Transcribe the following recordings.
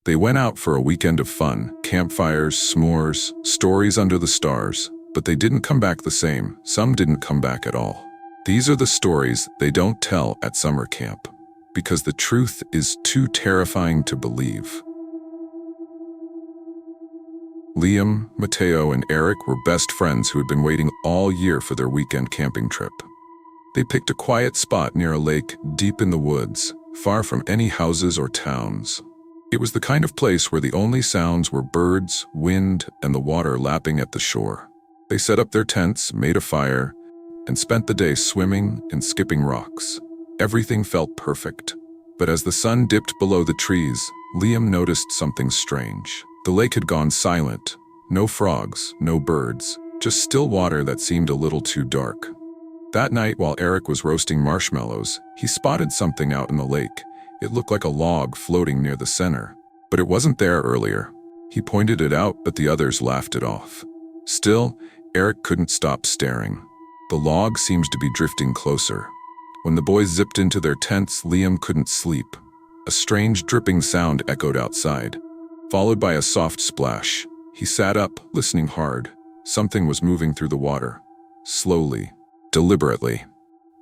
They went out for a weekend of fun, campfires, s'mores, stories under the stars, but they didn't come back the same. Some didn't come back at all. These are the stories they don't tell at summer camp, because the truth is too terrifying to believe. Liam, Mateo, and Eric were best friends who had been waiting all year for their weekend camping trip. They picked a quiet spot near a lake deep in the woods, far from any houses or towns. It was the kind of place where the only sounds were birds, wind, and the water lapping at the shore. They set up their tents, made a fire, and spent the day swimming and skipping rocks. Everything felt perfect. But as the sun dipped below the trees, Liam noticed something strange. The lake had gone silent. No frogs, no birds, just still water that seemed a little too dark. That night, while Eric was roasting marshmallows, he spotted something out in the lake. It looked like a log floating near the center, but it wasn't there earlier. He pointed it out, but the others laughed it off. Still, Eric couldn't stop staring. The log seemed to be drifting closer. When the boys zipped into their tents, Liam couldn't sleep. A strange dripping sound echoed outside, followed by a soft splash. He sat up, listening hard. Something was moving through the water. Slowly, deliberately.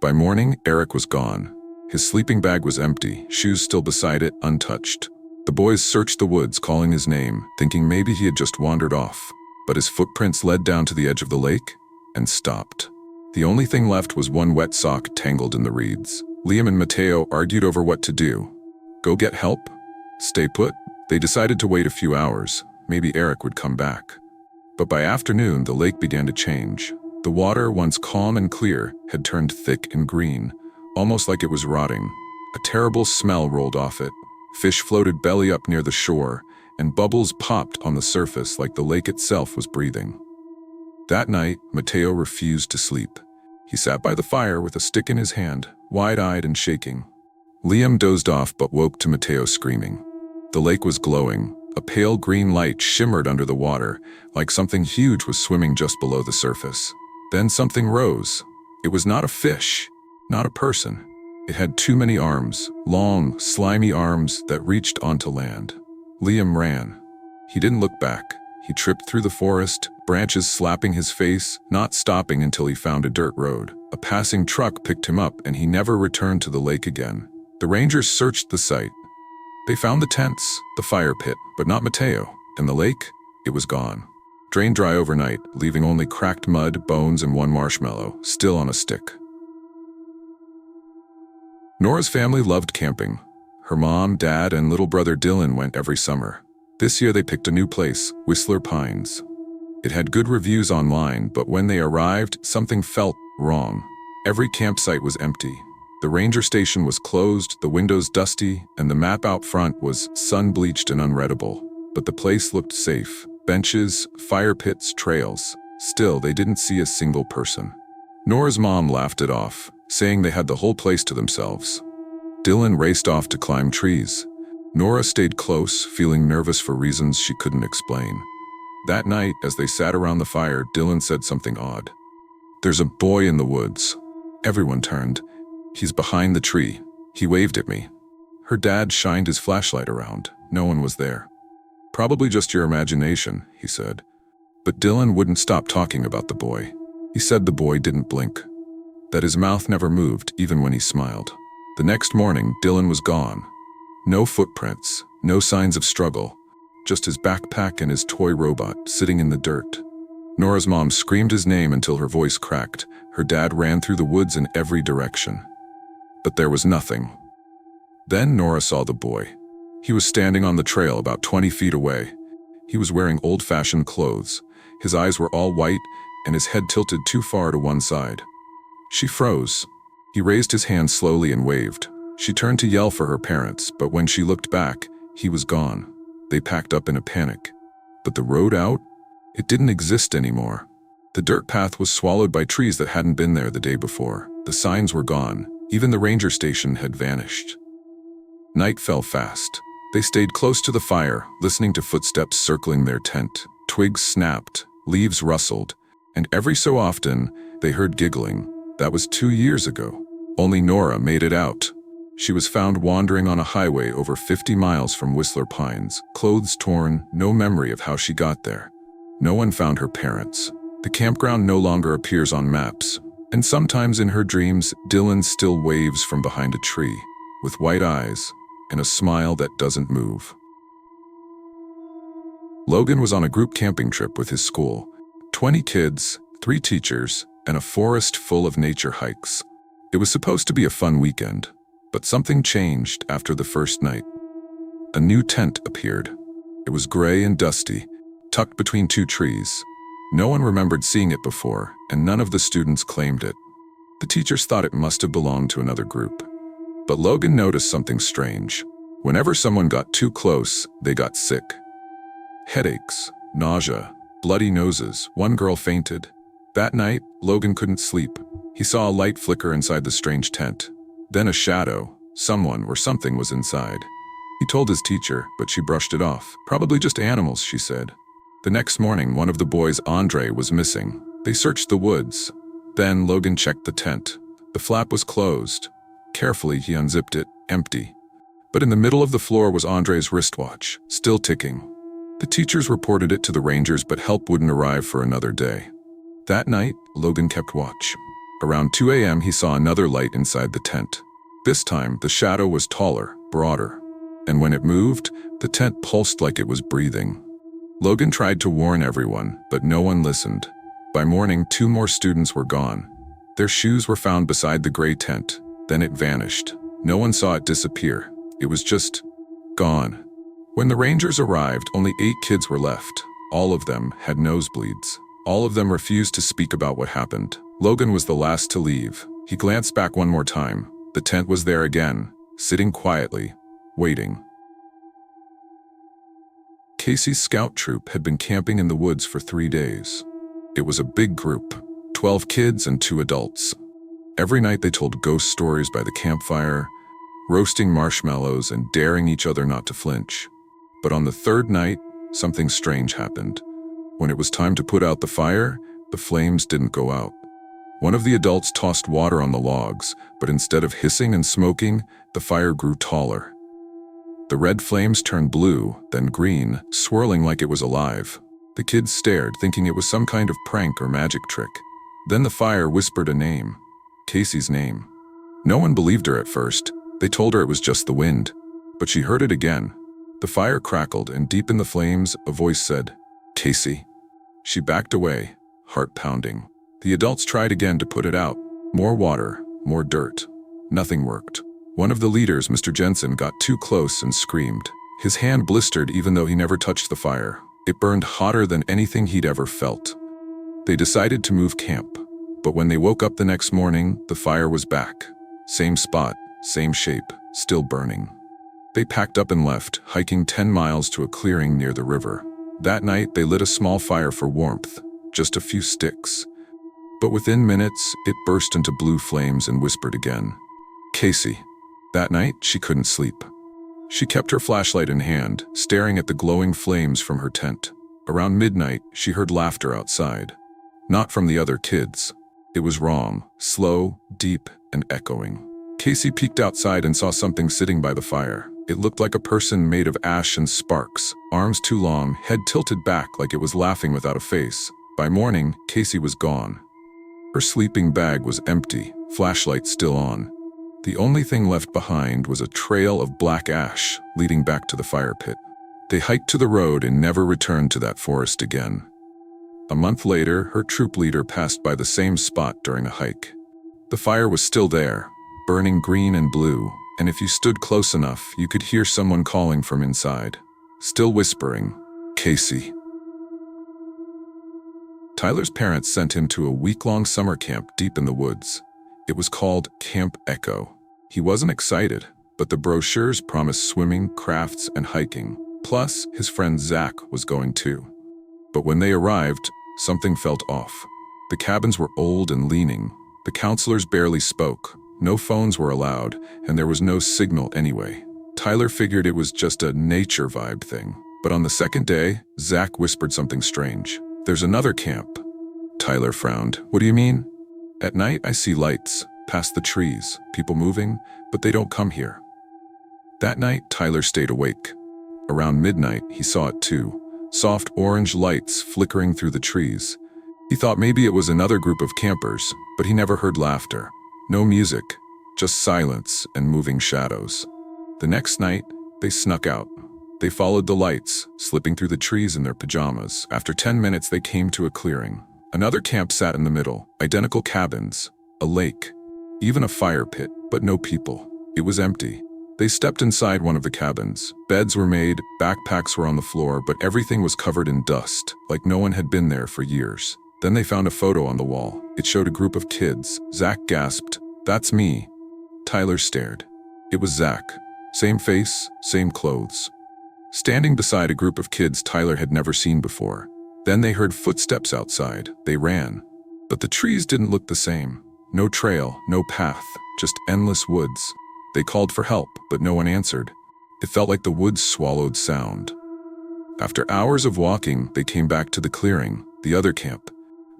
By morning, Eric was gone. His sleeping bag was empty, shoes still beside it, untouched. The boys searched the woods, calling his name, thinking maybe he had just wandered off. But his footprints led down to the edge of the lake and stopped. The only thing left was one wet sock tangled in the reeds. Liam and Mateo argued over what to do. Go get help? Stay put? They decided to wait a few hours. Maybe Eric would come back. But by afternoon, the lake began to change. The water, once calm and clear, had turned thick and green, almost like it was rotting. A terrible smell rolled off it. Fish floated belly up near the shore, and bubbles popped on the surface like the lake itself was breathing. That night, Mateo refused to sleep. He sat by the fire with a stick in his hand, wide-eyed and shaking. Liam dozed off but woke to Mateo screaming. The lake was glowing. A pale green light shimmered under the water, like something huge was swimming just below the surface. Then something rose. It was not a fish, not a person. It had too many arms, long, slimy arms that reached onto land. Liam ran. He didn't look back. He tripped through the forest, branches slapping his face, not stopping until he found a dirt road. A passing truck picked him up, and he never returned to the lake again. The rangers searched the site. They found the tents, the fire pit, but not Mateo. And the lake? It was gone. Drained dry overnight, leaving only cracked mud, bones, and one marshmallow, still on a stick. Nora's family loved camping. Her mom, dad, and little brother Dylan went every summer. This year they picked a new place, Whistler Pines. It had good reviews online, but when they arrived, something felt wrong. Every campsite was empty. The ranger station was closed, the windows dusty, and the map out front was sun-bleached and unreadable. But the place looked safe. Benches, fire pits, trails. Still, they didn't see a single person. Nora's mom laughed it off, saying they had the whole place to themselves. Dylan raced off to climb trees. Nora stayed close, feeling nervous for reasons she couldn't explain. That night, as they sat around the fire, Dylan said something odd. "There's a boy in the woods." Everyone turned. "He's behind the tree." He waved at me. Her dad shined his flashlight around. No one was there. "Probably just your imagination," he said. But Dylan wouldn't stop talking about the boy. He said the boy didn't blink, that his mouth never moved even when he smiled. The next morning, Dylan was gone. No footprints, no signs of struggle, just his backpack and his toy robot sitting in the dirt. Nora's mom screamed his name until her voice cracked. Her dad ran through the woods in every direction. But there was nothing. Then Nora saw the boy. He was standing on the trail about 20 feet away. He was wearing old-fashioned clothes. His eyes were all white, and his head tilted too far to one side. She froze. He raised his hand slowly and waved. She turned to yell for her parents, but when she looked back, he was gone. They packed up in a panic. But the road out? It didn't exist anymore. The dirt path was swallowed by trees that hadn't been there the day before. The signs were gone. Even the ranger station had vanished. Night fell fast. They stayed close to the fire, listening to footsteps circling their tent. Twigs snapped, leaves rustled, and every so often, they heard giggling. That was 2 years ago. Only Nora made it out. She was found wandering on a highway over 50 miles from Whistler Pines, clothes torn, no memory of how she got there. No one found her parents. The campground no longer appears on maps, and sometimes in her dreams, Dylan still waves from behind a tree, with white eyes and a smile that doesn't move. Logan was on a group camping trip with his school. 20 kids, 3 teachers, and a forest full of nature hikes. It was supposed to be a fun weekend, but something changed after the first night. A new tent appeared. It was gray and dusty, tucked between 2 trees. No one remembered seeing it before, and none of the students claimed it. The teachers thought it must have belonged to another group. But Logan noticed something strange. Whenever someone got too close, they got sick. Headaches, nausea, bloody noses. One girl fainted. That night, Logan couldn't sleep. He saw a light flicker inside the strange tent. Then a shadow. Someone or something was inside. He told his teacher, but she brushed it off. Probably just animals, she said. The next morning, one of the boys, Andre, was missing. They searched the woods. Then Logan checked the tent. The flap was closed. Carefully, he unzipped it, empty. But in the middle of the floor was Andre's wristwatch, still ticking. The teachers reported it to the rangers, but help wouldn't arrive for another day. That night, Logan kept watch. Around 2 a.m., he saw another light inside the tent. This time, the shadow was taller, broader. And when it moved, the tent pulsed like it was breathing. Logan tried to warn everyone, but no one listened. By morning, 2 more students were gone. Their shoes were found beside the gray tent. Then it vanished. No one saw it disappear. It was just gone. When the rangers arrived, only 8 kids were left. All of them had nosebleeds. All of them refused to speak about what happened. Logan was the last to leave. He glanced back one more time. The tent was there again, sitting quietly, waiting. Casey's scout troop had been camping in the woods for 3 days. It was a big group, 12 kids and 2 adults. Every night they told ghost stories by the campfire, roasting marshmallows and daring each other not to flinch. But on the 3rd night, something strange happened. When it was time to put out the fire, the flames didn't go out. One of the adults tossed water on the logs, but instead of hissing and smoking, the fire grew taller. The red flames turned blue, then green, swirling like it was alive. The kids stared, thinking it was some kind of prank or magic trick. Then the fire whispered a name. Casey's name. No one believed her at first. They told her it was just the wind. But she heard it again. The fire crackled, and deep in the flames, a voice said, "Casey." She backed away, heart pounding. The adults tried again to put it out. More water, more dirt. Nothing worked. One of the leaders, Mr. Jensen, got too close and screamed. His hand blistered even though he never touched the fire. It burned hotter than anything he'd ever felt. They decided to move camp. But when they woke up the next morning, the fire was back. Same spot, same shape, still burning. They packed up and left, hiking 10 miles to a clearing near the river. That night, they lit a small fire for warmth, just a few sticks. But within minutes, it burst into blue flames and whispered again, "Casey." That night, she couldn't sleep. She kept her flashlight in hand, staring at the glowing flames from her tent. Around midnight, she heard laughter outside. Not from the other kids. It was wrong, slow, deep, and echoing. Casey peeked outside and saw something sitting by the fire. It looked like a person made of ash and sparks, arms too long, head tilted back like it was laughing without a face. By morning, Casey was gone. Her sleeping bag was empty, flashlight still on. The only thing left behind was a trail of black ash leading back to the fire pit. They hiked to the road and never returned to that forest again. A month later, her troop leader passed by the same spot during a hike. The fire was still there, burning green and blue, and if you stood close enough, you could hear someone calling from inside, still whispering, "Casey." Tyler's parents sent him to a week-long summer camp deep in the woods. It was called Camp Echo. He wasn't excited, but the brochures promised swimming, crafts, and hiking. Plus, his friend Zach was going too. But when they arrived, something felt off. The cabins were old and leaning. The counselors barely spoke. No phones were allowed, and there was no signal anyway. Tyler figured it was just a nature vibe thing. But on the second day, Zach whispered something strange. "There's another camp." Tyler frowned. "What do you mean?" "At night, I see lights. past the trees, people moving, but they don't come here. That night, Tyler stayed awake. Around midnight, he saw it too. Soft orange lights flickering through the trees. He thought maybe it was another group of campers, but he never heard laughter. No music, just silence and moving shadows. The next night, they snuck out. They followed the lights, slipping through the trees in their pajamas. After 10 minutes, they came to a clearing. Another camp sat in the middle, identical cabins, a lake, even a fire pit, but no people. It was empty. They stepped inside one of the cabins. Beds were made, backpacks were on the floor, but everything was covered in dust, like no one had been there for years. Then they found a photo on the wall. It showed a group of kids. Zach gasped, "That's me." Tyler stared. It was Zach. Same face, same clothes. Standing beside a group of kids Tyler had never seen before. Then they heard footsteps outside. They ran. But the trees didn't look the same. No trail, no path, just endless woods. They called for help, but no one answered. It felt like the woods swallowed sound. After hours of walking, they came back to the clearing, the other camp.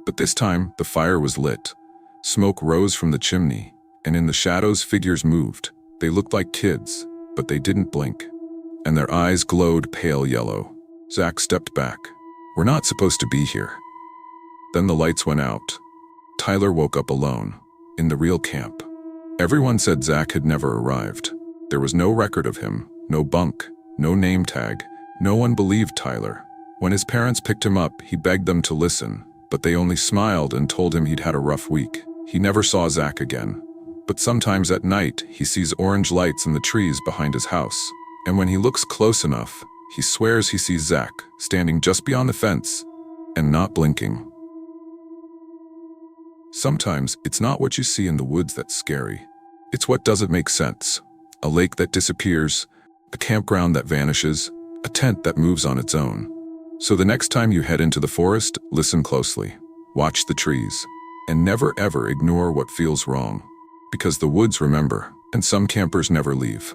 But this time, the fire was lit. Smoke rose from the chimney, and in the shadows figures moved. They looked like kids, but they didn't blink. And their eyes glowed pale yellow. Zach stepped back. "We're not supposed to be here." Then the lights went out. Tyler woke up alone, in the real camp. Everyone said Zach had never arrived. There was no record of him, no bunk, no name tag. No one believed Tyler. When his parents picked him up, he begged them to listen, but they only smiled and told him he'd had a rough week. He never saw Zach again. But sometimes at night, he sees orange lights in the trees behind his house. And when he looks close enough, he swears he sees Zach standing just beyond the fence and not blinking. Sometimes it's not what you see in the woods that's scary. It's what doesn't make sense. A lake that disappears, a campground that vanishes, a tent that moves on its own. So the next time you head into the forest, listen closely. Watch the trees. And never ever ignore what feels wrong. Because the woods remember, and some campers never leave.